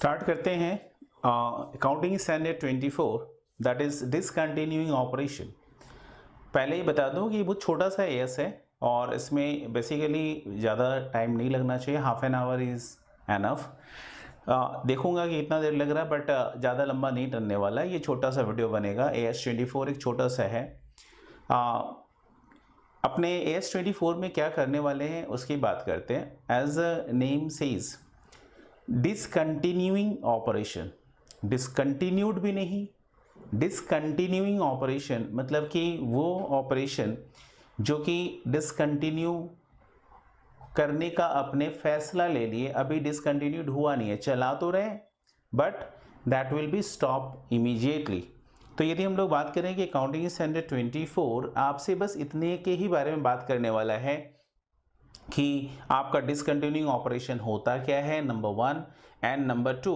Start करते हैं accounting standard 24 that is discontinuing operation. पहले ही बता दूं कि बहुत छोटा सा एएस है और इसमें बेसिकली ज़्यादा टाइम नहीं लगना चाहिए, half an hour is enough. देखूंगा कि इतना देर लग रहा है बट ज़्यादा लंबा नहीं टलने वाला है। ये छोटा सा वीडियो बनेगा। AS24 एक छोटा सा है। अपने AS24 में क्या करने वाले हैं उसकी बात करते हैं। As a name says discontinuing operation, discontinued भी नहीं, डिसकंटिन्यूइंग ऑपरेशन मतलब कि वो ऑपरेशन जो कि डिसकंटिन्यू करने का अपने फैसला ले लिए, अभी डिसकंटिन्यूड हुआ नहीं है, चला तो रहे but that will be stop immediately. तो यदि हम लोग बात करें कि अकाउंटिंग स्टैंडर्ड 24 आपसे बस इतने के ही बारे में बात करने वाला है कि आपका डिसकंटिन्यूइंग ऑपरेशन होता क्या है, नंबर 1, एंड नंबर 2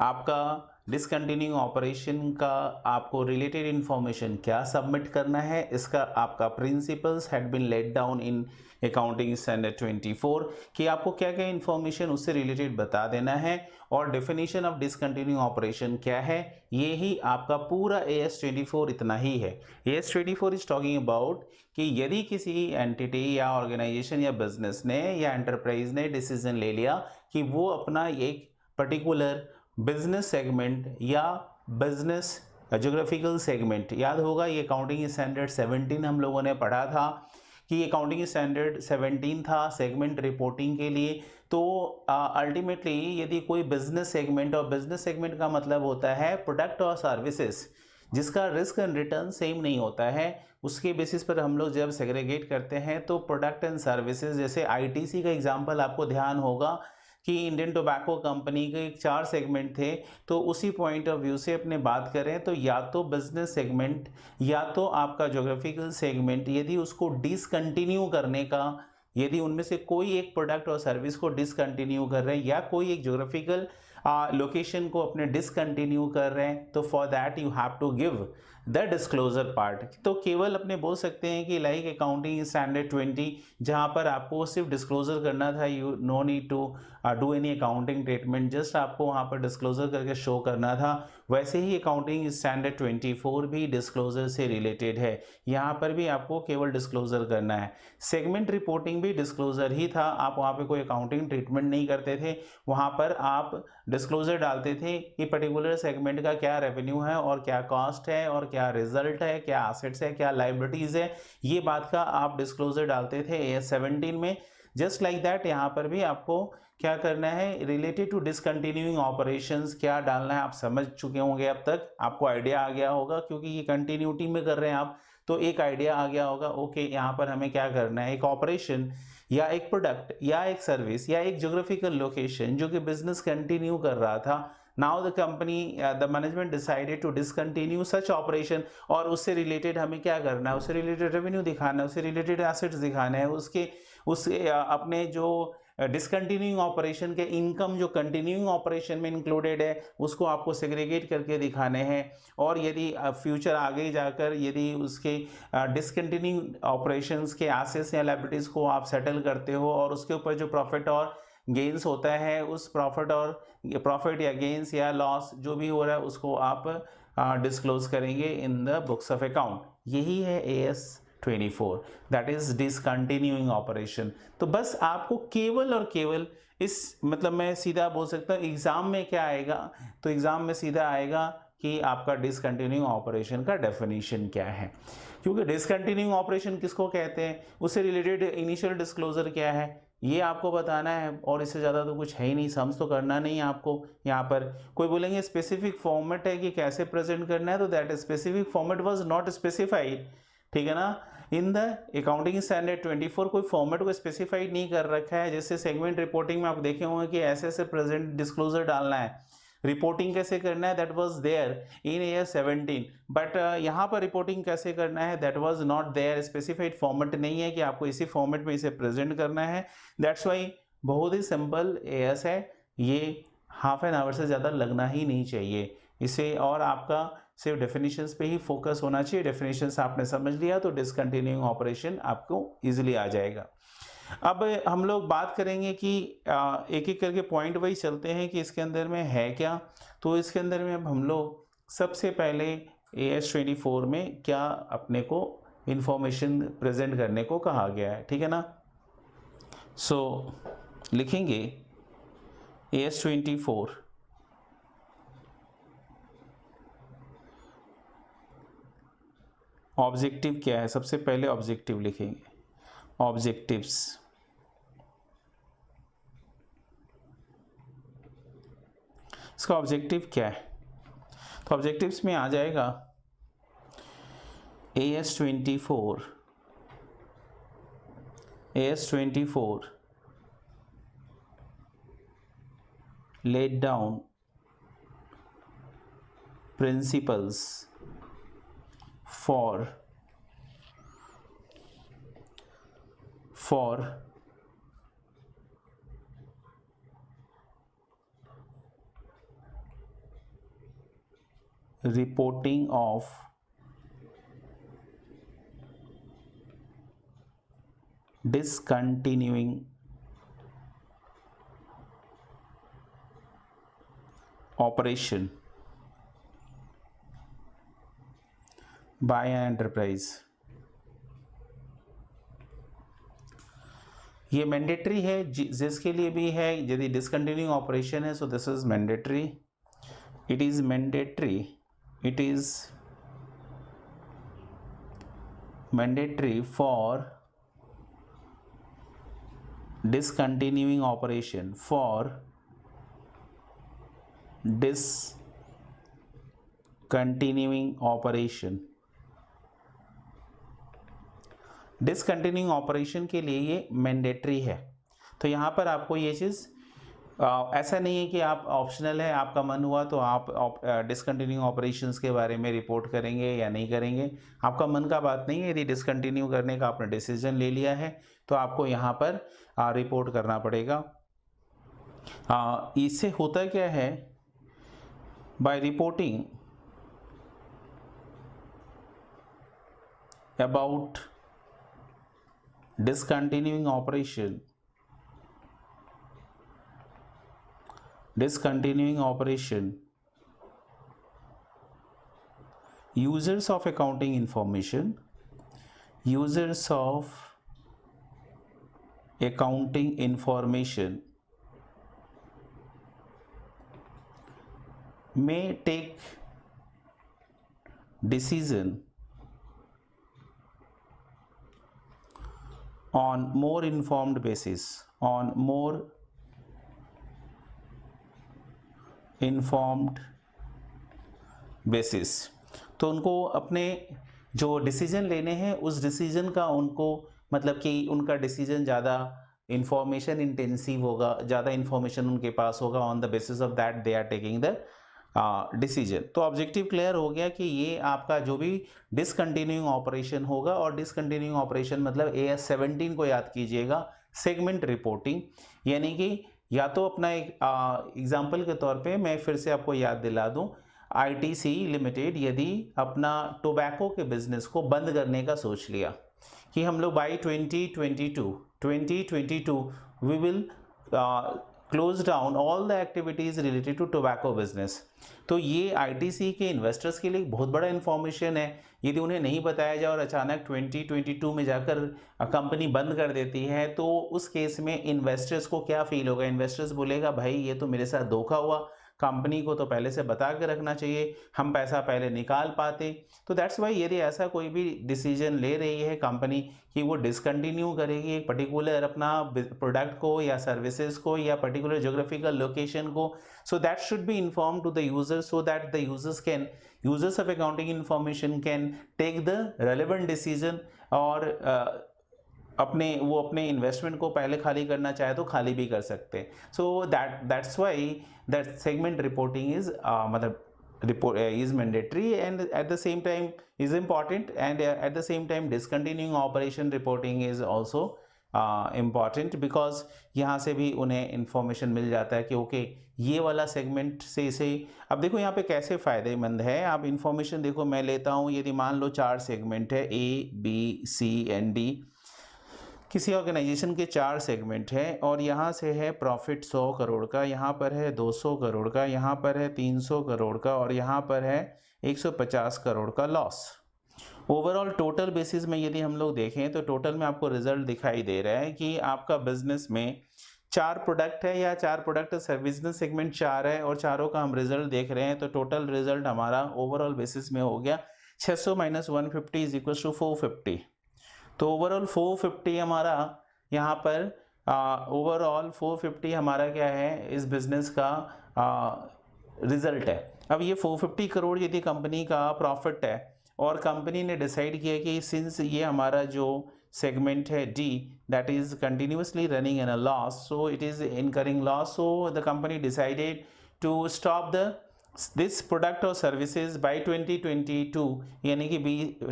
आपका डिसकंटिन्यूइंग ऑपरेशन का आपको रिलेटेड इंफॉर्मेशन क्या सबमिट करना है। इसका आपका principles had been laid down in accounting standard 24 कि आपको क्या क्या इंफॉर्मेशन उससे रिलेटेड बता देना है, और डेफिनेशन ऑफ डिसकंटिन्यूइंग ऑपरेशन क्या है। ये ही आपका पूरा AS24 इतना ही है। AS24 इज टॉकिंग अबाउट कि यदि किसी एंटिटी या ऑर्गेनाइजेशन या बिजनेस ने या एंटरप्राइज ने डिसीजन ले लिया कि वो अपना एक पर्टिकुलर बिजनेस सेगमेंट या बिजनेस ज्योग्राफिकल सेगमेंट, याद होगा ये अकाउंटिंग स्टैंडर्ड 17 हम लोगों ने पढ़ा था कि अकाउंटिंग स्टैंडर्ड 17 था सेगमेंट रिपोर्टिंग के लिए। तो अल्टीमेटली यदि कोई बिजनेस सेगमेंट, और बिजनेस सेगमेंट का मतलब होता है प्रोडक्ट और सर्विसेज जिसका रिस्क एंड रिटर्न सेम नहीं होता है, उसके बेसिस पर हम लोग जब सेग्रीगेट करते हैं तो प्रोडक्ट एंड सर्विसेज, जैसे ITC का एग्जांपल आपको ध्यान होगा कि इंडियन टोबैको कंपनी के 4 सेगमेंट थे। तो उसी पॉइंट ऑफ व्यू से अपने बात करें तो या तो बिजनेस सेगमेंट या तो आपका ज्योग्राफिकल सेगमेंट, यदि उसको डिसकंटिन्यू करने का, यदि उनमें से कोई एक प्रोडक्ट और सर्विस को डिसकंटिन्यू कर रहे हैं या कोई एक ज्योग्राफिकल लोकेशन को अपने डिसकंटिन्यू कर रहे हैं, तो for that you have to give the disclosure part. तो केवल अपने बोल सकते हैं कि लाइक अकाउंटिंग स्टैंडर्ड 20 जहां पर आपको सिर्फ डिस्क्लोजर करना था, you no need to do any accounting treatment, just आपको वहां पर डिस्क्लोजर करके शो करना था, वैसे ही अकाउंटिंग स्टैंडर्ड 24 भी डिस्क्लोजर से रिलेटेड है। यहाँ पर भी आपको केवल डिस्क्लोजर करना है। सेगमेंट रिपोर्टिंग भी डिस्क्लोजर ही था, आप वहाँ पे कोई अकाउंटिंग ट्रीटमेंट नहीं करते थे, वहाँ पर आप डिस्क्लोजर डालते थे कि पर्टिकुलर सेगमेंट का क्या रेवेन्यू है और क्या कॉस्ट है और क्या रिजल्ट है, क्या एसेट्स है, क्या लाइबिलिटीज है, ये बात का आप डिस्क्लोजर डालते थे AS17 में। जस्ट लाइक दैट यहाँ पर भी आपको क्या करना है, रिलेटेड टू डिसकंटिन्यूइंग ऑपरेशंस क्या डालना है आप समझ चुके होंगे, अब तक आपको आइडिया आ गया होगा क्योंकि ये कंटिन्यूटी में कर रहे हैं आप, तो एक आइडिया आ गया होगा। ओके, यहाँ पर हमें क्या करना है, एक ऑपरेशन या एक प्रोडक्ट या एक सर्विस या एक ज्योग्राफिकल लोकेशन जो कि बिजनेस कंटिन्यू कर रहा था, now the company the management decided to discontinue such operation, और उससे रिलेटेड हमें क्या करना है, उससे रिलेटेड रेवेन्यू दिखाना है, उससे रिलेटेड एसेट्स दिखाने हैं, उसके अपने जो डिसकंटिन्यूइंग ऑपरेशन के इनकम जो कंटिन्यूइंग ऑपरेशन में इंक्लूडेड है उसको आपको सेग्रीगेट करके दिखाने हैं। और यदि फ्यूचर आगे जाकर यदि उसके डिसकंटिन्यूइंग ऑपरेशंस के एसेट्स या लायबिलिटीज को आप सेटल करते हो और उसके ऊपर जो प्रॉफिट और गेन्स होता है, उस प्रॉफिट या गेन्स या लॉस जो भी हो रहा है उसको आप डिस्क्लोज करेंगे in the books of account. यही है AS24 that is discontinuing operation. तो बस आपको केवल और केवल इस, मतलब मैं सीधा बोल सकता हूँ एग्जाम में क्या आएगा, तो एग्जाम में सीधा आएगा कि आपका डिसकंटिन्यूइंग ऑपरेशन का डेफिनेशन क्या है, क्योंकि डिसकंटिन्यूइंग ऑपरेशन किसको कहते हैं, उससे रिलेटेड इनिशियल डिस्क्लोजर क्या है ये आपको बताना है, और इससे ज़्यादा तो कुछ है ही नहीं, सम्स तो करना नहीं है आपको। यहाँ पर कोई बोलेंगे स्पेसिफिक फॉर्मेट है कि कैसे प्रेजेंट करना है, तो that specific format was not specified, ठीक है ना, इन द अकाउंटिंग स्टैंडर्ड 24 कोई फॉर्मेट को स्पेसिफाइड नहीं कर रखा है। जैसे सेगमेंट रिपोर्टिंग में आप देखे होंगे कि ऐसे ऐसे प्रेजेंट डिस्क्लोजर डालना है, रिपोर्टिंग कैसे करना है, that was there in AS17, but यहाँ पर रिपोर्टिंग कैसे करना है that was not there, specified format नहीं है कि आपको इसी फॉर्मेट में इसे प्रेजेंट करना है। दैट्स वाई बहुत ही सिंपल AS है, ये हाफ एन आवर से ज़्यादा लगना ही नहीं चाहिए इसे, और आपका सिर्फ डेफिनेशंस पे ही फोकस होना चाहिए। डेफिनेशंस आपने समझ लिया तो डिसकंटिन्यूइंग ऑपरेशन आपको इजीली आ जाएगा। अब हम लोग बात करेंगे कि एक एक करके पॉइंट वाइज चलते हैं कि इसके अंदर में है क्या। तो इसके अंदर में अब हम लोग सबसे पहले AS24 में क्या अपने को इंफॉर्मेशन प्रेजेंट करने को कहा गया है, ठीक है ना। सो लिखेंगे AS24 ऑब्जेक्टिव क्या है, सबसे पहले ऑब्जेक्टिव लिखेंगे, ऑब्जेक्टिव्स। इसका ऑब्जेक्टिव क्या है, तो ऑब्जेक्टिव्स में आ जाएगा AS24 laid down principles for reporting of discontinuing operation by an enterprise। ये मैंडेटरी है जिसके लिए भी है, यदि डिसकंटिन्यूइंग ऑपरेशन है, so this is mandatory, it is mandatory, it is mandatory for discontinuing operation, for discontinuing operation, discontinuing operation के लिए ये मैंडेटरी है। तो यहाँ पर आपको ये चीज़ ऐसा नहीं है कि आप ऑप्शनल है, आपका मन हुआ तो आप डिसकंटिन्यूइंग ऑपरेशंस के बारे में रिपोर्ट करेंगे या नहीं करेंगे, आपका मन का बात नहीं है। यदि डिसकंटिन्यू करने का आपने डिसीजन ले लिया है तो आपको यहाँ पर रिपोर्ट करना पड़ेगा। इससे होता क्या है, by reporting about discontinuing operation, users of accounting information may take decision on more informed basis, तो उनको अपने जो डिसीजन लेने हैं उस डिसीजन का उनको मतलब कि उनका डिसीजन ज़्यादा इंफॉर्मेशन इंटेंसिव होगा, ज़्यादा इंफॉर्मेशन उनके पास होगा, on the basis of that they are taking the decision. तो ऑब्जेक्टिव क्लियर हो गया कि ये आपका जो भी डिसकंटिन्यूइंग ऑपरेशन होगा, और डिसकंटिन्यूइंग ऑपरेशन मतलब AS17 को याद कीजिएगा, सेगमेंट रिपोर्टिंग, यानी कि या तो अपना एक एग्जांपल के तौर पे मैं फिर से आपको याद दिला दूं, ITC लिमिटेड यदि अपना टोबैको के बिजनेस को बंद करने का सोच लिया कि हम लोग by 2022 we will close down all the activities related to tobacco business, तो ये ITC के इन्वेस्टर्स के लिए बहुत बड़ा इंफॉर्मेशन है। यदि उन्हें नहीं बताया जाए और अचानक 2022 में जाकर कंपनी बंद कर देती है तो उस केस में इन्वेस्टर्स को क्या फील होगा, इन्वेस्टर्स बोलेगा भाई ये तो मेरे साथ धोखा हुआ, कंपनी को तो पहले से बता के रखना चाहिए, हम पैसा पहले निकाल पाते। तो दैट्स वाई यदि ऐसा कोई भी डिसीजन ले रही है कंपनी कि वो डिसकंटिन्यू करेगी एक पर्टिकुलर अपना प्रोडक्ट को या सर्विसेज को या पर्टिकुलर ज्योग्राफिकल लोकेशन को, so that should be inform to the users so that the users of accounting information can take the relevant decision, और वो अपने इन्वेस्टमेंट को पहले खाली करना चाहे तो खाली भी कर सकते हैं। So that's why that segment reporting is मतलब is mandatory and at the same time is important, and at the same time discontinuing operation reporting is also important because यहाँ से भी उन्हें इंफॉर्मेशन मिल जाता है कि ओके ये वाला सेगमेंट से इसे। अब देखो यहाँ पे कैसे फ़ायदेमंद है, आप इंफॉर्मेशन देखो मैं लेता हूँ, यदि मान लो 4 सेगमेंट है A B C and D किसी ऑर्गेनाइजेशन के 4 सेगमेंट हैं और यहाँ से है प्रॉफिट 100 करोड़ का, यहाँ पर है 200 करोड़ का, यहाँ पर है 300 करोड़ का और यहाँ पर है 150 करोड़ का लॉस। ओवरऑल टोटल बेसिस में यदि हम लोग देखें तो टोटल में आपको रिजल्ट दिखाई दे रहा है कि आपका बिजनेस में 4 प्रोडक्ट है या 4 प्रोडक्ट बिजनेस सेगमेंट 4 है और चारों का हम रिजल्ट देख रहे हैं, तो टोटल रिजल्ट हमारा ओवरऑल बेसिस में हो गया 600 माइनस 150 इज इक्वल टू 450। तो ओवरऑल 450 हमारा यहाँ पर ओवरऑल 450 हमारा क्या है, इस बिजनेस का रिजल्ट है। अब ये 450 करोड़ यदि कंपनी का प्रॉफिट है और कंपनी ने डिसाइड किया कि सिंस ये हमारा जो सेगमेंट है D that is continuously running in a loss, so it is incurring loss, so the company decided to stop this product और सर्विसेज बाय 2022, यानी कि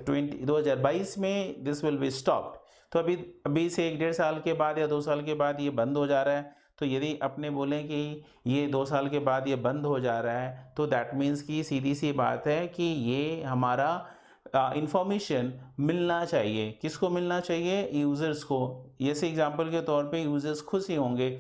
2022 में दिस विल बी स्टॉप्ड। तो अभी से 1-1.5 साल के बाद या 2 साल के बाद ये बंद हो जा रहा है। तो यदि अपने बोलें कि ये 2 साल के बाद ये बंद हो जा रहा है तो दैट मीन्स कि सीधी सी बात है कि ये हमारा इंफॉर्मेशन मिलना चाहिए। किसको मिलना चाहिए? यूज़र्स को। जैसे एग्जांपल के तौर पे यूज़र्स खुश ही होंगे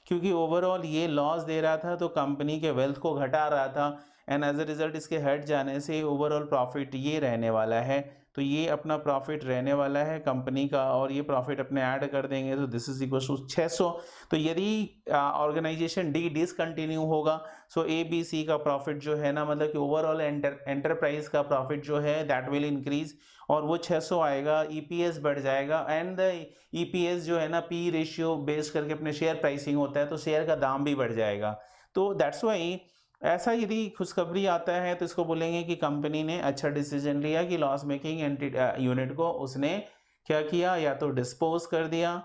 क्योंकि ओवरऑल ये लॉस दे रहा था तो कंपनी के वेल्थ को घटा रहा था एंड एज अ रिजल्ट इसके हट जाने से ओवरऑल प्रॉफिट ये रहने वाला है। तो ये अपना प्रॉफिट रहने वाला है कंपनी का और ये प्रॉफिट अपने ऐड कर देंगे तो दिस इज इक्वल टू 600। तो यदि ऑर्गेनाइजेशन डी डिसकंटिन्यू होगा सो ए बी सी का प्रॉफिट जो है ना, मतलब कि ओवरऑल एंटरप्राइज का प्रॉफिट जो है दैट विल इंक्रीज और वो 600 आएगा, ईपीएस बढ़ जाएगा एंड द ईपीएस जो है ना पी रेशियो बेस करके अपने शेयर प्राइसिंग होता है तो शेयर का दाम भी बढ़ जाएगा। तो दैट्स वाई ऐसा यदि खुशखबरी आता है तो इसको बोलेंगे कि कंपनी ने अच्छा डिसीजन लिया कि लॉस मेकिंग यूनिट को उसने क्या किया, या तो डिस्पोज कर दिया,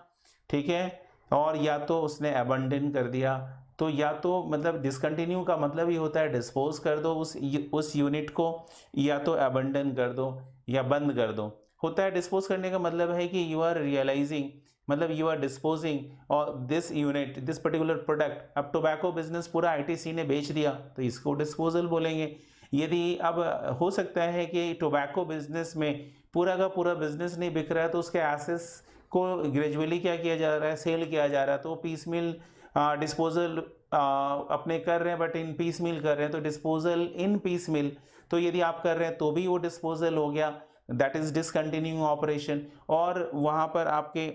ठीक है, और या तो उसने अबंडन कर दिया। तो या तो मतलब डिसकंटिन्यू का मतलब ही होता है डिस्पोज कर दो उस यूनिट को, या तो अबंडन कर दो या बंद कर दो। होता है डिस्पोज करने का मतलब है कि यू आर रियलाइजिंग, मतलब यू आर डिस्पोजिंग और this unit this particular product. अब टोबैको बिजनेस पूरा आईटीसी ने बेच दिया तो इसको डिस्पोजल बोलेंगे। यदि अब हो सकता है कि टोबैको बिजनेस में पूरा का पूरा बिजनेस नहीं बिक रहा है तो उसके एसेट्स को ग्रेजुअली क्या किया जा रहा है, सेल किया जा रहा है, तो पीस मिल डिस्पोजल अपने कर रहे हैं बट इन पीस मिल कर रहे हैं तो डिस्पोजल इन पीस मिल। तो यदि आप कर रहे हैं तो भी वो डिस्पोजल हो गया, दैट इज डिसकंटिन्यूइंग ऑपरेशन। और वहाँ पर आपके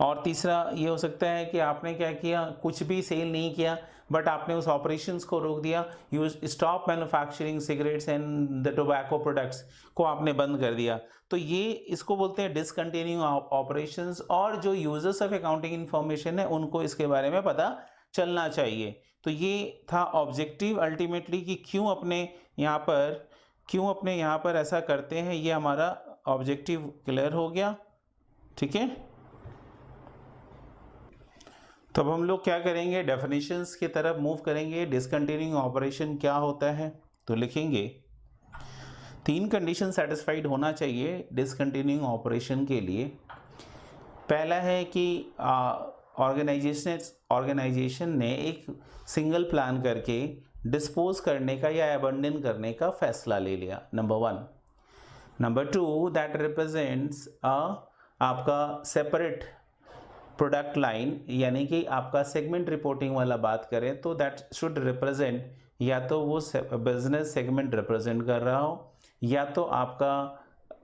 और तीसरा ये हो सकता है कि आपने क्या किया, कुछ भी सेल नहीं किया बट आपने उस ऑपरेशंस को रोक दिया, you stop manufacturing cigarettes and the tobacco products को आपने बंद कर दिया। तो ये इसको बोलते हैं डिसकंटिन्यूइंग ऑपरेशंस और जो यूजर्स ऑफ अकाउंटिंग इंफॉर्मेशन है उनको इसके बारे में पता चलना चाहिए। तो ये था ऑब्जेक्टिव अल्टीमेटली कि क्यों अपने यहाँ पर ऐसा करते हैं, ये हमारा ऑब्जेक्टिव क्लियर हो गया, ठीक है। तो अब हम लोग क्या करेंगे, डेफिनेशंस की तरफ मूव करेंगे। डिसकंटिन्यूइंग ऑपरेशन क्या होता है, तो लिखेंगे 3 कंडीशन सेटिस्फाइड होना चाहिए डिसकंटिन्यूइंग ऑपरेशन के लिए। पहला है कि ऑर्गेनाइजेशन ने एक सिंगल प्लान करके डिस्पोज करने का या अबंडन करने का फैसला ले लिया, नंबर 1। नंबर 2 दैट रिप्रेजेंट्स आपका सेपरेट प्रोडक्ट लाइन, यानी कि आपका सेगमेंट रिपोर्टिंग वाला बात करें तो दैट शुड रिप्रेजेंट, या तो वो बिजनेस सेगमेंट रिप्रेजेंट कर रहा हो या तो आपका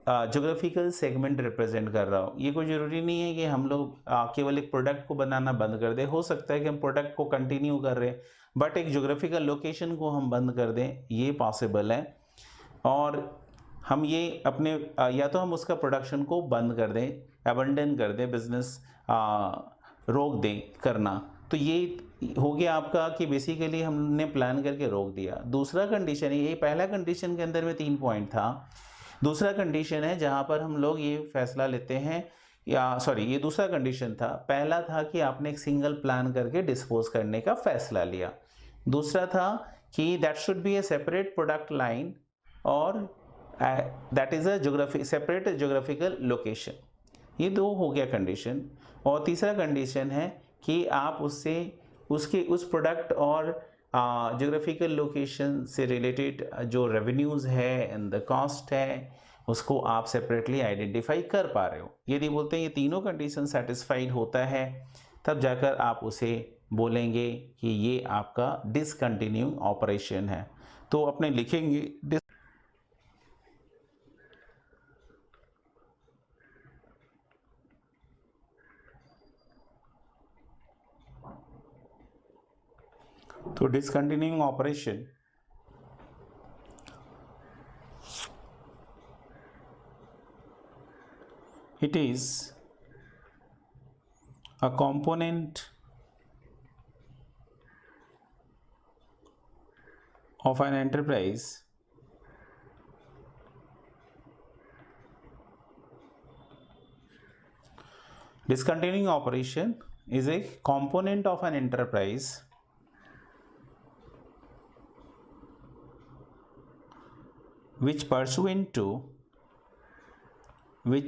ज्योग्राफिकल सेगमेंट रिप्रेजेंट कर रहा हो। ये कोई ज़रूरी नहीं है कि हम लोग केवल एक प्रोडक्ट को बनाना बंद कर दें, हो सकता है कि हम प्रोडक्ट को कंटिन्यू कर रहे हैं बट एक ज्योग्राफिकल लोकेशन को हम बंद कर दें, ये पॉसिबल है। और हम ये अपने या तो हम उसका प्रोडक्शन को बंद कर दें, अबंडन कर दें, बिजनेस रोक दें करना। तो ये हो गया आपका कि बेसिकली हमने प्लान करके रोक दिया। दूसरा कंडीशन है, ये पहला कंडीशन के अंदर में 3 पॉइंट था, दूसरा कंडीशन है जहाँ पर हम लोग ये फैसला लेते हैं, या सॉरी ये दूसरा कंडीशन था। पहला था कि आपने एक सिंगल प्लान करके डिस्पोज करने का फैसला लिया, दूसरा था कि that should be a separate product line और that is a separate geographical location. ये 2 हो गया कंडीशन। और तीसरा कंडीशन है कि आप उस प्रोडक्ट और ज्योग्राफिकल लोकेशन से रिलेटेड जो रेवेन्यूज़ है एंड द कॉस्ट है उसको आप सेपरेटली आइडेंटिफाई कर पा रहे हो। यदि बोलते हैं ये तीनों कंडीशन सेटिस्फाइड होता है, तब जाकर आप उसे बोलेंगे कि ये आपका डिसकंटिन्यूइंग ऑपरेशन है। तो अपने लिखेंगे तो discontinuing operation it is a component of an enterprise discontinuing operation is a component of an enterprise which pursuant to a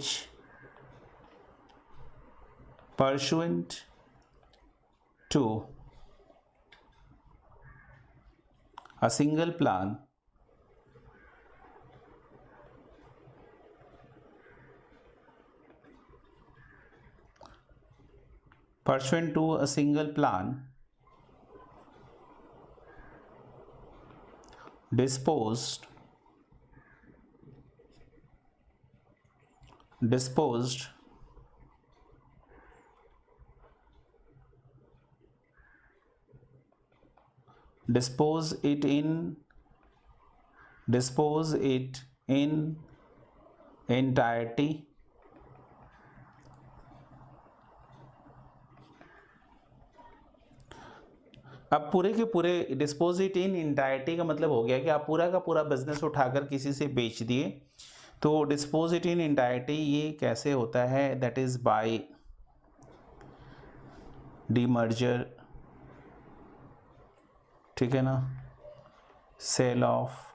single plan disposed dispose it in entirety अब पूरे के पूरे डिस्पोज इट इन इंटायरिटी का मतलब हो गया कि आप पूरा का पूरा बिजनेस उठाकर किसी से बेच दिए। तो डिस्पोज इट इन इंटायरिटी ये कैसे होता है, दैट इज बाय डीमर्जर, ठीक है ना, sale of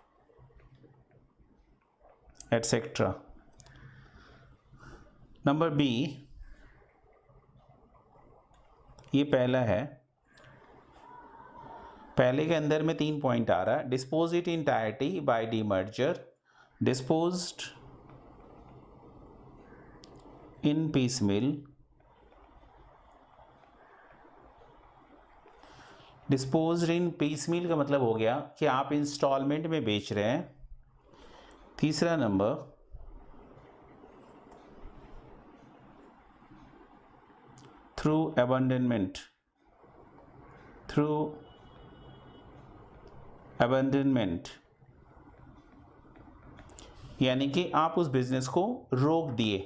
etcetera. Number B, ये पहला है, पहले के अंदर में 3 पॉइंट आ रहा है। Dispose it entirety by demerger, disposed in piecemeal, disposed in piecemeal का मतलब हो गया कि आप इंस्टॉलमेंट में बेच रहे हैं। तीसरा नंबर, थ्रू अबंडनमेंट, यानी कि आप उस बिजनेस को रोक दिए।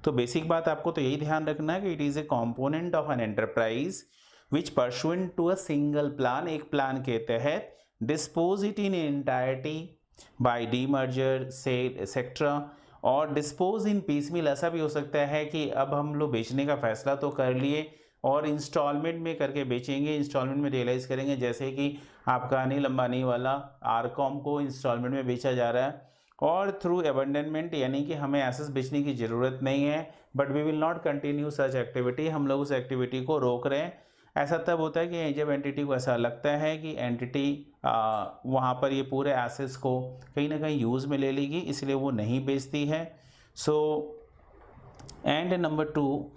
तो बेसिक बात आपको तो यही ध्यान रखना है कि it is a component of an enterprise which pursuant to a single plan, एक प्लान के तहत dispose it in entirety by demerger, sale etcetera. और डिस्पोज इन पीसमिल ऐसा भी हो सकता है कि अब हम लोग बेचने का फैसला तो कर लिए और इंस्टॉलमेंट में करके बेचेंगे, इंस्टॉलमेंट में रियलाइज़ करेंगे, जैसे कि आपका अनिल अंबानी वाला आरकॉम को इंस्टॉलमेंट में बेचा जा रहा है। और थ्रू अबंडनमेंट, यानी कि हमें एसेट्स बेचने की ज़रूरत नहीं है, but we will not continue such activity, हम लोग उस एक्टिविटी को रोक रहे हैं। ऐसा तब होता है कि जब एंटिटी को ऐसा लगता है कि एंटिटी वहाँ पर ये पूरे एसेट्स को कहीं ना कहीं यूज़ में ले लेगी, इसलिए वो नहीं बेचती है। सो एंड नंबर टू,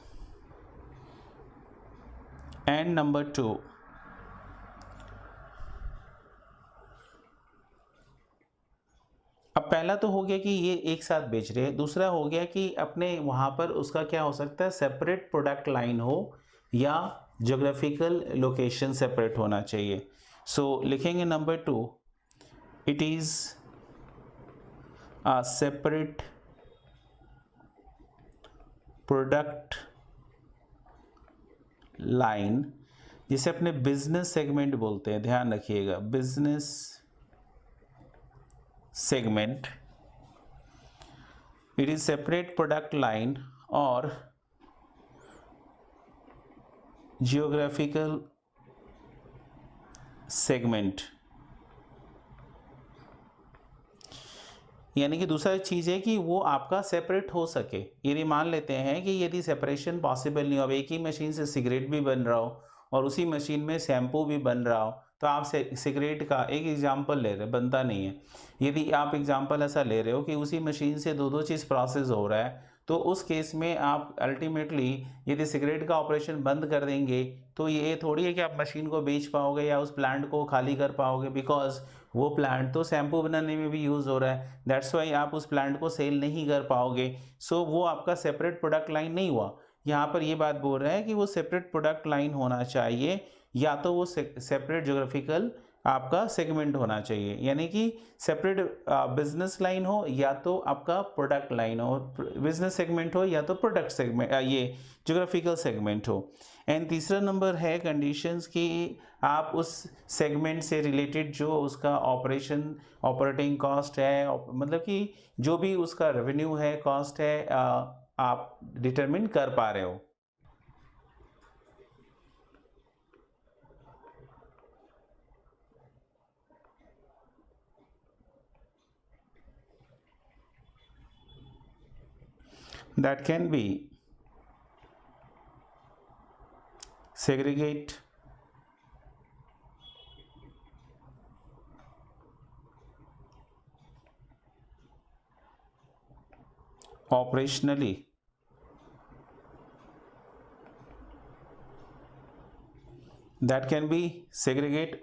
अब पहला तो हो गया कि ये एक साथ बेच रहे हैं, दूसरा हो गया कि अपने वहाँ पर उसका क्या हो सकता है, सेपरेट प्रोडक्ट लाइन हो या ज्योग्राफिकल लोकेशन सेपरेट होना चाहिए। सो लिखेंगे number 2, it is a separate product line, जिसे अपने बिजनेस सेगमेंट बोलते हैं, ध्यान रखिएगा, business segment. It is separate product line और जियोग्राफिकल सेगमेंट, यानी कि दूसरा चीज़ है कि वो आपका सेपरेट हो सके। यदि मान लेते हैं कि यदि सेपरेशन पॉसिबल नहीं हो, अब एक ही मशीन से सिगरेट भी बन रहा हो और उसी मशीन में शैम्पू भी बन रहा हो, तो आप सिगरेट का एक एग्जांपल ले रहे, बनता नहीं है। यदि आप एग्जांपल ऐसा ले रहे हो कि उसी मशीन से दो चीज़ प्रोसेस हो रहा है, तो उस केस में आप अल्टीमेटली यदि सिगरेट का ऑपरेशन बंद कर देंगे तो ये थोड़ी है कि आप मशीन को बेच पाओगे या उस प्लांट को खाली कर पाओगे, बिकॉज वो प्लांट तो शैम्पू बनाने में भी यूज़ हो रहा है, दैट्स वाई आप उस प्लांट को सेल नहीं कर पाओगे। सो वो आपका सेपरेट प्रोडक्ट लाइन नहीं हुआ। यहाँ पर ये बात बोल रहा है कि वो सेपरेट प्रोडक्ट लाइन होना चाहिए, या तो वो सेपरेट ज्योग्राफिकल आपका सेगमेंट होना चाहिए, यानी कि सेपरेट बिजनेस लाइन हो या तो आपका प्रोडक्ट लाइन हो, बिजनेस सेगमेंट हो या तो प्रोडक्ट सेगमेंट, ये ज्योग्राफिकल सेगमेंट हो। एंड तीसरा नंबर है कंडीशंस कि आप उस सेगमेंट से रिलेटेड जो उसका ऑपरेटिंग कॉस्ट है, मतलब कि जो भी उसका रेवेन्यू है, कॉस्ट है, आप डिटरमिन कर पा रहे हो। That can be segregate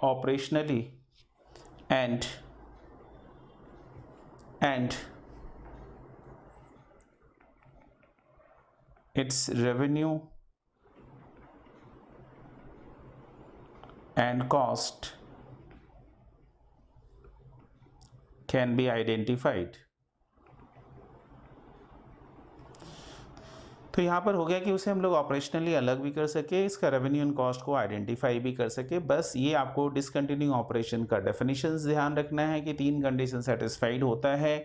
operationally and its revenue and cost can be identified। तो यहाँ पर हो गया कि उसे हम लोग ऑपरेशनली अलग भी कर सके, इसका रेवेन्यू एंड कॉस्ट को आइडेंटिफाई भी कर सके। बस ये आपको डिसकंटिन्यूइंग ऑपरेशन का डेफिनेशंस ध्यान रखना है कि 3 कंडीशन सेटिस्फाइड होता है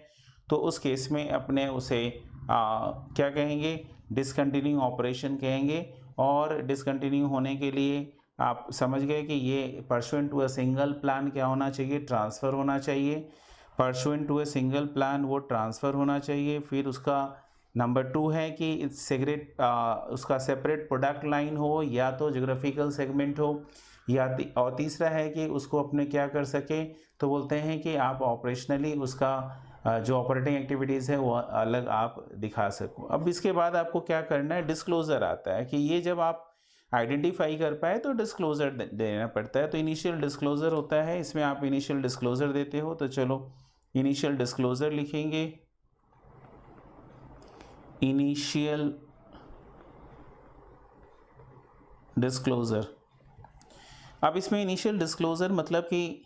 तो उस केस में अपने उसे क्या कहेंगे, डिसकंटिन्यूइंग ऑपरेशन कहेंगे। और डिसकंटिन्यू होने के लिए आप समझ गए कि ये pursuant to a single plan क्या होना चाहिए, ट्रांसफ़र होना चाहिए। Pursuant to a single plan वो ट्रांसफ़र होना चाहिए। फिर उसका नंबर 2 है कि सिगरेट उसका सेपरेट प्रोडक्ट लाइन हो या तो ज्योग्राफिकल सेगमेंट हो, या और तीसरा है कि उसको अपने क्या कर सके, तो बोलते हैं कि आप ऑपरेशनली उसका जो ऑपरेटिंग एक्टिविटीज़ है वो अलग आप दिखा सको। अब इसके बाद आपको क्या करना है, डिस्क्लोज़र आता है कि ये जब आप आइडेंटिफाई कर पाए तो डिस्क्लोज़र देना पड़ता है। तो इनिशियल डिस्क्लोज़र होता है, इसमें आप इनिशियल डिस्क्लोज़र देते हो। तो चलो इनिशियल डिस्क्लोज़र लिखेंगे, इनिशियल डिस्क्लोज़र। अब इसमें इनिशियल डिस्क्लोज़र मतलब कि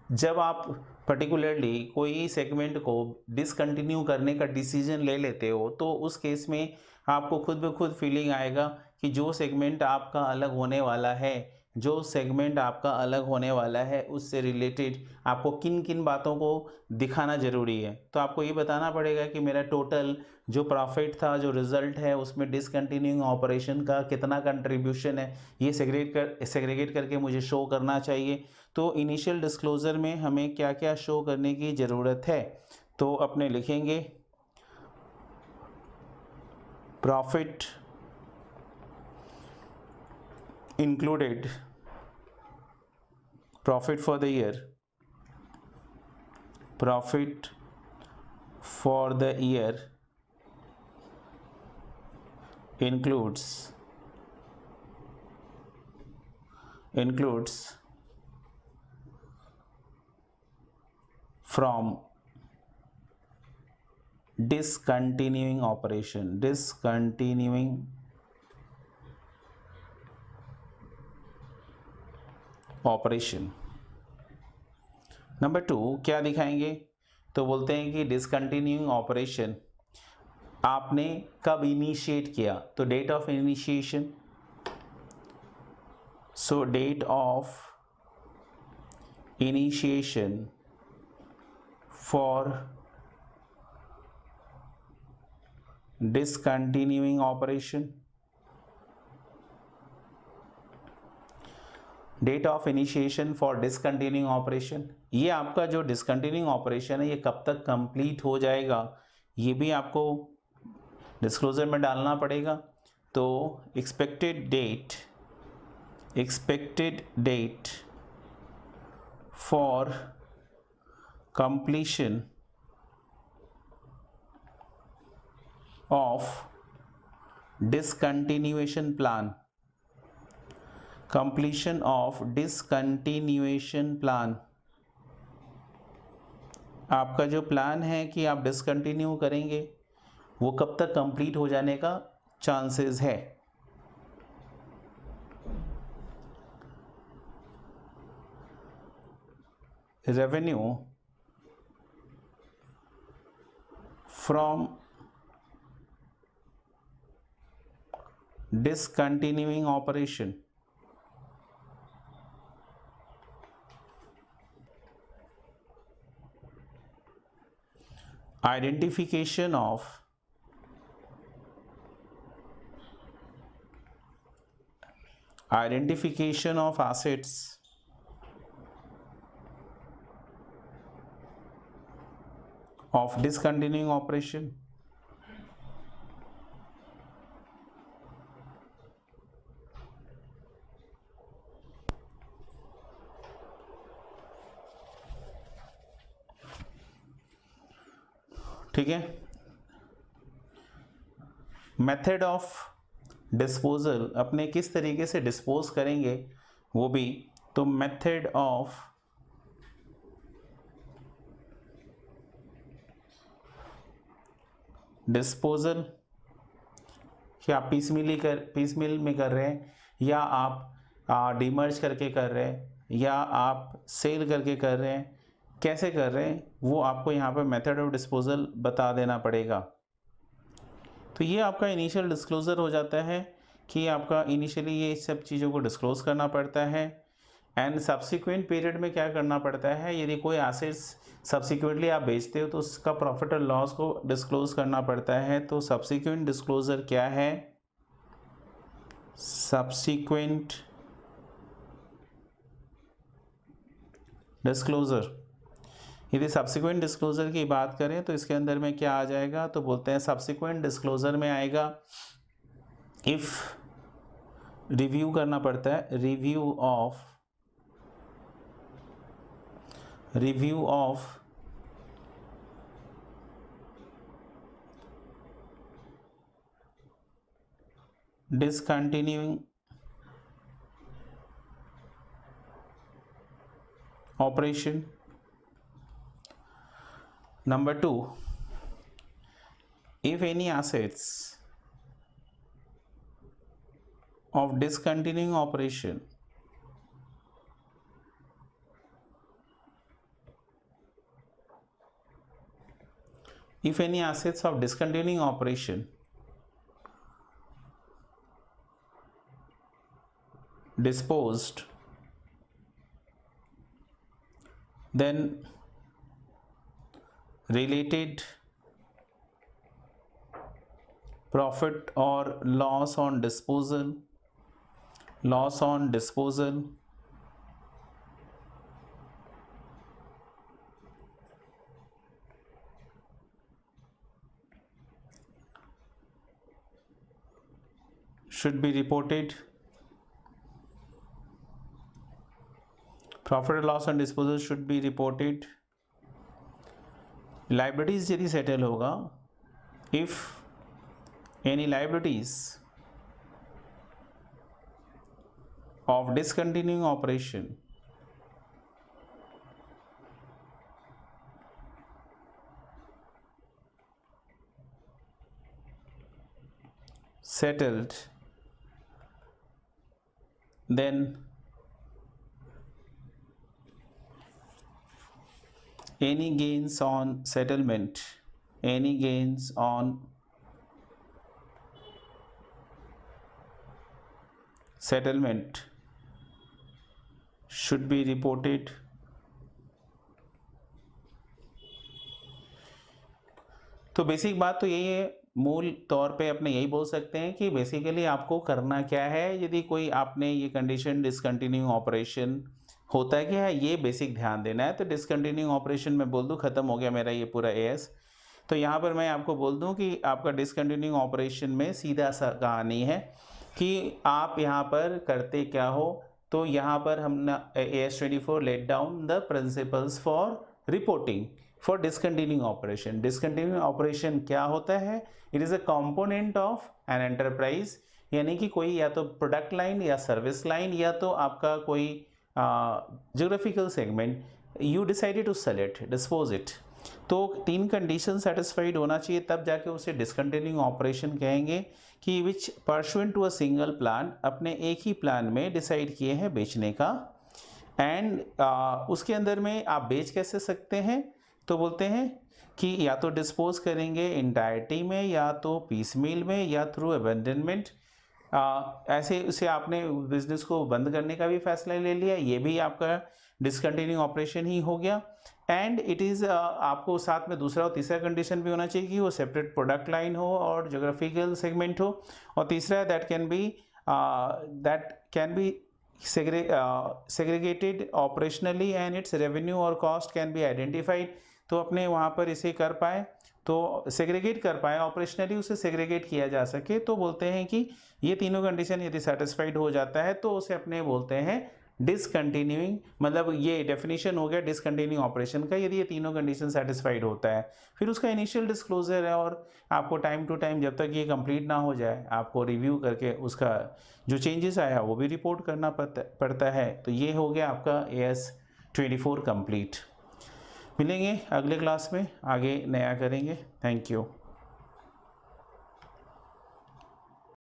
जब आप पर्टिकुलरली कोई सेगमेंट को डिसकंटिन्यू करने का डिसीजन ले लेते हो तो उस केस में आपको खुद ब खुद फीलिंग आएगा कि जो सेगमेंट आपका अलग होने वाला है, जो सेगमेंट आपका अलग होने वाला है उससे रिलेटेड आपको किन किन बातों को दिखाना ज़रूरी है। तो आपको ये बताना पड़ेगा कि मेरा टोटल जो प्रॉफिट था, जो रिज़ल्ट है, उसमें डिसकंटिन्यूइंग ऑपरेशन का कितना कंट्रीब्यूशन है, ये सेग्रीगेट करके मुझे शो करना चाहिए। तो इनिशियल डिस्क्लोज़र में हमें क्या क्या शो करने की ज़रूरत है, तो अपने लिखेंगे profit included, profit for the year, profit for the year includes from discontinuing operation. Number 2 क्या दिखाएंगे, तो बोलते हैं कि डिसकंटिन्यूइंग ऑपरेशन आपने कब इनिशिएट किया, तो date of initiation. So date of initiation for discontinuing operation, date of initiation for discontinuing operation. ये आपका जो डिसकंटिन्यूइंग ऑपरेशन है ये कब तक कंप्लीट हो जाएगा, ये भी आपको डिस्क्लोजर में डालना पड़ेगा। तो expected expected date for completion of discontinuation plan, completion of discontinuation plan। आपका जो प्लान है कि आप डिसकंटिन्यू करेंगे वो कब तक कंप्लीट हो जाने का चांसेस है। Revenue from discontinuing operation, identification of assets of discontinuing operation, ठीक है। मेथड ऑफ डिस्पोजल, अपने किस तरीके से डिस्पोज करेंगे वो भी, तो मेथड ऑफ डिस्पोजल, क्या पीस मिल में कर रहे हैं या आप डीमर्ज करके कर रहे हैं या आप सेल करके कर रहे हैं, कैसे कर रहे हैं वो आपको यहाँ पर मेथड ऑफ डिस्पोजल बता देना पड़ेगा। तो ये आपका इनिशियल डिस्क्लोज़र हो जाता है कि आपका इनिशियली ये सब चीज़ों को डिस्क्लोज़ करना पड़ता है। एंड सब्सिक्वेंट पीरियड में क्या करना पड़ता है, यदि कोई एसेट्स सब्सिक्वेंटली आप बेचते हो तो उसका प्रॉफिट और लॉस को डिस्क्लोज़ करना पड़ता है। तो सब्सिक्वेंट डिस्क्लोज़र क्या है, सब्सिक्वेंट डिस्क्लोज़र, यदि सब्सिक्वेंट डिस्क्लोज़र की बात करें तो इसके अंदर में क्या आ जाएगा, तो बोलते हैं सब्सिक्वेंट डिस्क्लोज़र में आएगा इफ़ रिव्यू करना पड़ता है, review of discontinuing operation। Number 2, if any assets of discontinuing operation disposed, then related profit or loss on disposal should be reported, profit or loss on disposal should be reported। Liabilities यदि settle होगा, if any liabilities of discontinuing operation settled, then any gains on settlement should be reported। तो basic बात तो यही है, मूल तौर पे अपने यही बोल सकते हैं कि बेसिकली आपको करना क्या है, यदि कोई आपने ये कंडीशन डिसकंटिन्यूइंग ऑपरेशन होता है कि है, ये बेसिक ध्यान देना है। तो डिसकंटिन्यूइंग ऑपरेशन में बोल दूं ख़त्म हो गया मेरा ये पूरा एएस। तो यहाँ पर मैं आपको बोल दूं कि आपका डिसकंटिन्यूइंग ऑपरेशन में सीधा सा कहानी है कि आप यहाँ पर करते क्या हो, तो यहाँ पर हमने AS24 laid down the principles for reporting for discontinuing operation. Discontinuing operation क्या होता है? It is a component of an enterprise, यानी कि कोई या तो प्रोडक्ट लाइन या सर्विस लाइन या तो आपका कोई geographical segment, you decided to sell it, dispose it. तो 3 कंडीशन सेटिस्फाइड होना चाहिए, तब जाके उसे डिसकंटिन्यूइंग ऑपरेशन कहेंगे कि which pursuant to a single plan, अपने एक ही प्लान में डिसाइड किए हैं बेचने का। एंड उसके अंदर में आप बेच कैसे सकते हैं? तो बोलते हैं कि या तो डिस्पोज करेंगे इंटायरिटी में, या तो पीस मील में, या थ्रू अबेंडनमेंट। ऐसे उसे आपने बिजनेस को बंद करने का भी फैसला ले लिया, ये भी आपका डिसकंटिन्यूइंग ऑपरेशन ही हो गया। एंड इट इज़ आपको साथ में दूसरा और तीसरा कंडीशन भी होना चाहिए कि वो सेपरेट प्रोडक्ट लाइन हो और जोग्राफिकल सेगमेंट हो। और तीसरा that can be segregated operationally and its revenue और cost can be identified। तो अपने वहाँ पर इसे कर पाए, तो सेग्रीगेट कर पाए, ऑपरेशनली उसे सेग्रीगेट किया जा सके। तो बोलते हैं कि ये तीनों कंडीशन यदि सेटिस्फाइड हो जाता है तो उसे अपने बोलते हैं डिसकंटिन्यूइंग, मतलब ये डेफिनेशन हो गया डिसकंटिन्यूइंग ऑपरेशन का, यदि ये तीनों कंडीशन सेटिस्फाइड होता है। फिर उसका इनिशियल डिस्क्लोजर है और आपको टाइम टू टाइम जब तक ये कंप्लीट ना हो जाए आपको रिव्यू करके उसका जो चेंजेस आया वो भी रिपोर्ट करना पड़ता है। तो ये हो गया आपका AS24 कंप्लीट। मिलेंगे अगले क्लास में, आगे नया करेंगे। Thank you.